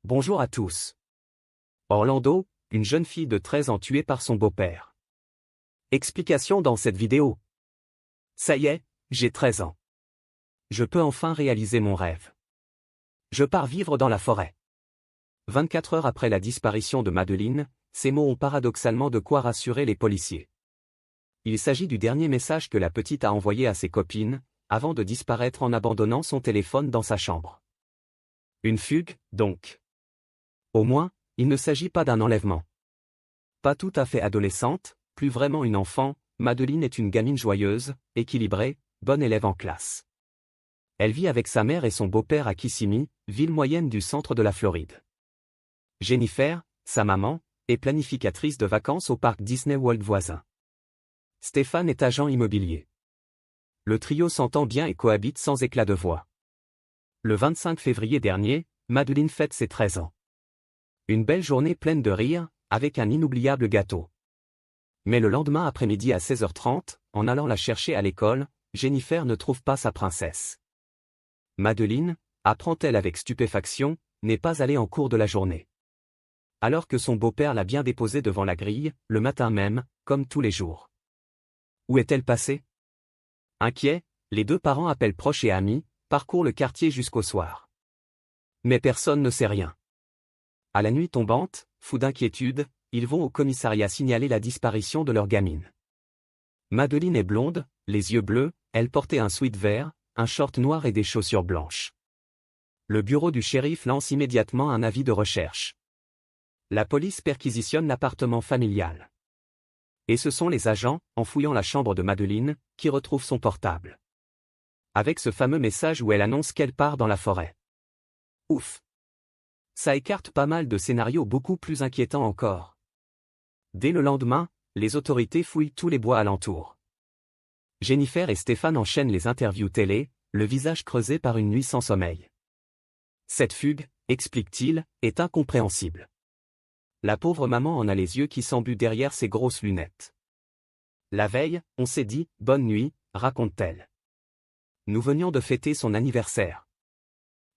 Bonjour à tous. Orlando, une jeune fille de 13 ans tuée par son beau-père. Explication dans cette vidéo. Ça y est, j'ai 13 ans. Je peux enfin réaliser mon rêve. Je pars vivre dans la forêt. 24 heures après la disparition de Madeleine, ces mots ont paradoxalement de quoi rassurer les policiers. Il s'agit du dernier message que la petite a envoyé à ses copines, avant de disparaître en abandonnant son téléphone dans sa chambre. Une fugue, donc. Au moins, il ne s'agit pas d'un enlèvement. Pas tout à fait adolescente, plus vraiment une enfant, Madeleine est une gamine joyeuse, équilibrée, bonne élève en classe. Elle vit avec sa mère et son beau-père à Kissimmee, ville moyenne du centre de la Floride. Jennifer, sa maman, est planificatrice de vacances au parc Disney World voisin. Stéphane est agent immobilier. Le trio s'entend bien et cohabite sans éclat de voix. Le 25 février dernier, Madeleine fête ses 13 ans. Une belle journée pleine de rire, avec un inoubliable gâteau. Mais le lendemain après-midi à 16h30, en allant la chercher à l'école, Jennifer ne trouve pas sa princesse. Madeleine, apprend-elle avec stupéfaction, n'est pas allée en cours de la journée. Alors que son beau-père l'a bien déposée devant la grille, le matin même, comme tous les jours. Où est-elle passée? Inquiets, les deux parents appellent proches et amis, parcourent le quartier jusqu'au soir. Mais personne ne sait rien. À la nuit tombante, fous d'inquiétude, ils vont au commissariat signaler la disparition de leur gamine. Madeleine est blonde, les yeux bleus, elle portait un sweat vert, un short noir et des chaussures blanches. Le bureau du shérif lance immédiatement un avis de recherche. La police perquisitionne l'appartement familial. Et ce sont les agents, en fouillant la chambre de Madeleine, qui retrouvent son portable. Avec ce fameux message où elle annonce qu'elle part dans la forêt. Ouf! Ça écarte pas mal de scénarios beaucoup plus inquiétants encore. Dès le lendemain, les autorités fouillent tous les bois alentours. Jennifer et Stéphane enchaînent les interviews télé, le visage creusé par une nuit sans sommeil. Cette fugue, explique-t-il, est incompréhensible. La pauvre maman en a les yeux qui s'embuent derrière ses grosses lunettes. La veille, on s'est dit « bonne nuit », raconte-t-elle. Nous venions de fêter son anniversaire.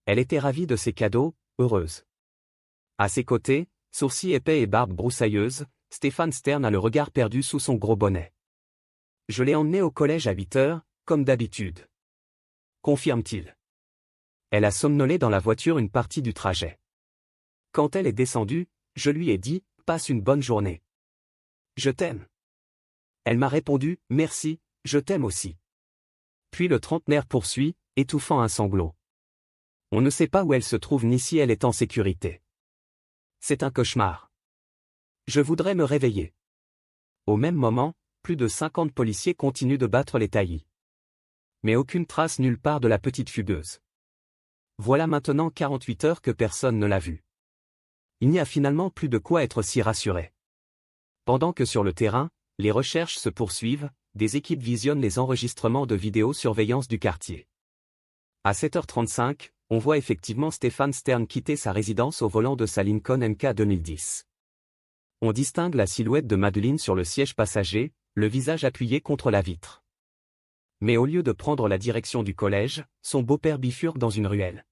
Elle était ravie de ses cadeaux, heureuse. À ses côtés, sourcils épais et barbe broussailleuse, Stéphane Stern a le regard perdu sous son gros bonnet. Je l'ai emmenée au collège à 8 heures, comme d'habitude. Confirme-t-il. Elle a somnolé dans la voiture une partie du trajet. Quand elle est descendue, je lui ai dit « passe une bonne journée. Je t'aime. » Elle m'a répondu « merci, je t'aime aussi. » Puis le trentenaire poursuit, étouffant un sanglot. On ne sait pas où elle se trouve ni si elle est en sécurité. C'est un cauchemar. Je voudrais me réveiller. Au même moment, plus de 50 policiers continuent de battre les taillis. Mais aucune trace nulle part de la petite fugueuse. Voilà maintenant 48 heures que personne ne l'a vue. Il n'y a finalement plus de quoi être si rassuré. Pendant que sur le terrain, les recherches se poursuivent, des équipes visionnent les enregistrements de vidéosurveillance du quartier. À 7h35, on voit effectivement Stéphane Stern quitter sa résidence au volant de sa Lincoln MK 2010. On distingue la silhouette de Madeleine sur le siège passager, le visage appuyé contre la vitre. Mais au lieu de prendre la direction du collège, son beau-père bifurque dans une ruelle.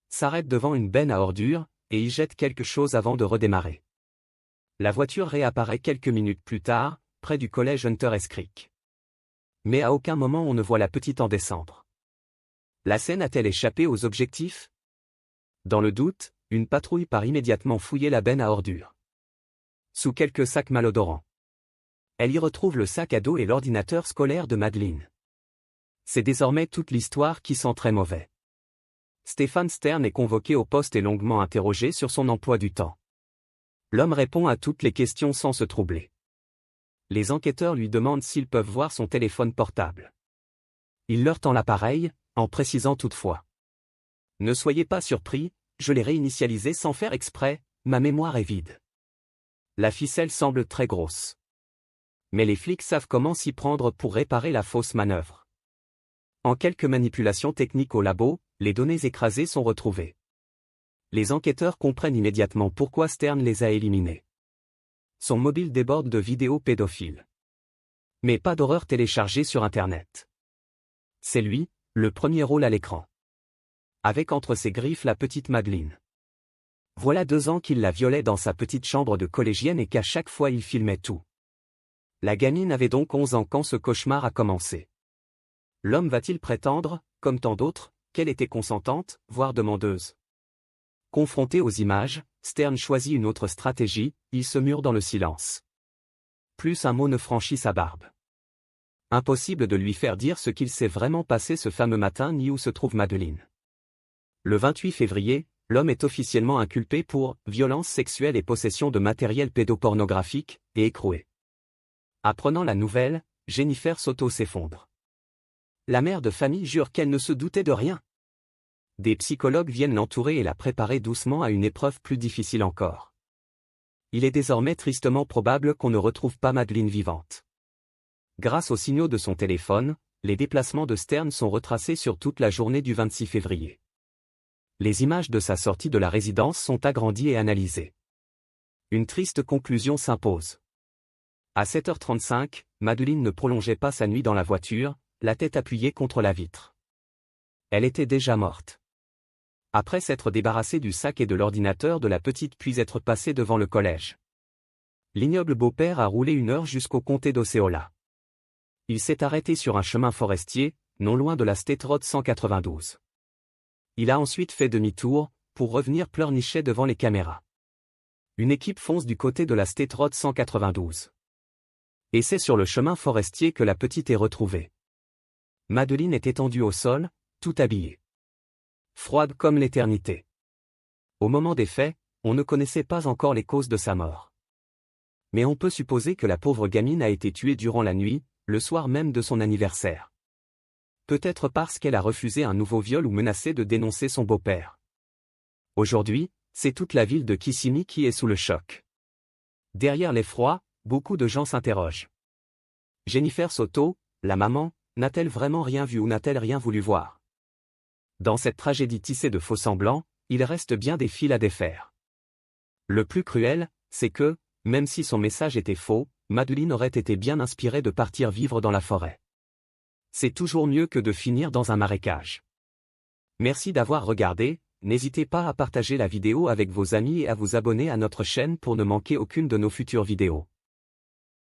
S'arrête devant une benne à ordures, et y jette quelque chose avant de redémarrer. La voiture réapparaît quelques minutes plus tard, près du collège Hunter S. Creek. Mais à aucun moment on ne voit la petite en descendre. La scène a-t-elle échappé aux objectifs? Dans le doute, une patrouille part immédiatement fouiller la benne à ordures. Sous quelques sacs malodorants. Elle y retrouve le sac à dos et l'ordinateur scolaire de Madeleine. C'est désormais toute l'histoire qui sent très mauvais. Stéphane Stern est convoqué au poste et longuement interrogé sur son emploi du temps. L'homme répond à toutes les questions sans se troubler. Les enquêteurs lui demandent s'ils peuvent voir son téléphone portable. Il leur tend l'appareil, en précisant toutefois. Ne soyez pas surpris, je l'ai réinitialisé sans faire exprès, ma mémoire est vide. La ficelle semble très grosse. Mais les flics savent comment s'y prendre pour réparer la fausse manœuvre. En quelques manipulations techniques au labo, les données écrasées sont retrouvées. Les enquêteurs comprennent immédiatement pourquoi Stern les a éliminés. Son mobile déborde de vidéos pédophiles. Mais pas d'horreur téléchargée sur Internet. C'est lui, le premier rôle à l'écran. Avec entre ses griffes la petite Madeleine. Voilà 2 ans qu'il la violait dans sa petite chambre de collégienne et qu'à chaque fois il filmait tout. La gamine avait donc 11 ans quand ce cauchemar a commencé. L'homme va-t-il prétendre, comme tant d'autres, qu'elle était consentante, voire demandeuse? Confronté aux images, Stern choisit une autre stratégie, il se mure dans le silence. Plus un mot ne franchit sa barbe. Impossible de lui faire dire ce qu'il s'est vraiment passé ce fameux matin ni où se trouve Madeleine. Le 28 février, l'homme est officiellement inculpé pour violence sexuelle et possession de matériel pédopornographique, et écroué. Apprenant la nouvelle, Jennifer Soto s'effondre. La mère de famille jure qu'elle ne se doutait de rien. Des psychologues viennent l'entourer et la préparer doucement à une épreuve plus difficile encore. Il est désormais tristement probable qu'on ne retrouve pas Madeleine vivante. Grâce aux signaux de son téléphone, les déplacements de Stern sont retracés sur toute la journée du 26 février. Les images de sa sortie de la résidence sont agrandies et analysées. Une triste conclusion s'impose. À 7h35, Madeleine ne prolongeait pas sa nuit dans la voiture, la tête appuyée contre la vitre. Elle était déjà morte. Après s'être débarrassée du sac et de l'ordinateur de la petite puis être passée devant le collège. L'ignoble beau-père a roulé 1 heure jusqu'au comté d'Osceola. Il s'est arrêté sur un chemin forestier, non loin de la State Road 192. Il a ensuite fait demi-tour, pour revenir pleurnicher devant les caméras. Une équipe fonce du côté de la State Road 192. Et c'est sur le chemin forestier que la petite est retrouvée. Madeleine est étendue au sol, tout habillée. Froide comme l'éternité. Au moment des faits, on ne connaissait pas encore les causes de sa mort. Mais on peut supposer que la pauvre gamine a été tuée durant la nuit, le soir même de son anniversaire. Peut-être parce qu'elle a refusé un nouveau viol ou menacé de dénoncer son beau-père. Aujourd'hui, c'est toute la ville de Kissimmee qui est sous le choc. Derrière l'effroi, beaucoup de gens s'interrogent. Jennifer Soto, la maman, n'a-t-elle vraiment rien vu ou n'a-t-elle rien voulu voir? Dans cette tragédie tissée de faux-semblants, il reste bien des fils à défaire. Le plus cruel, c'est que, même si son message était faux, Madeleine aurait été bien inspirée de partir vivre dans la forêt. C'est toujours mieux que de finir dans un marécage. Merci d'avoir regardé, n'hésitez pas à partager la vidéo avec vos amis et à vous abonner à notre chaîne pour ne manquer aucune de nos futures vidéos.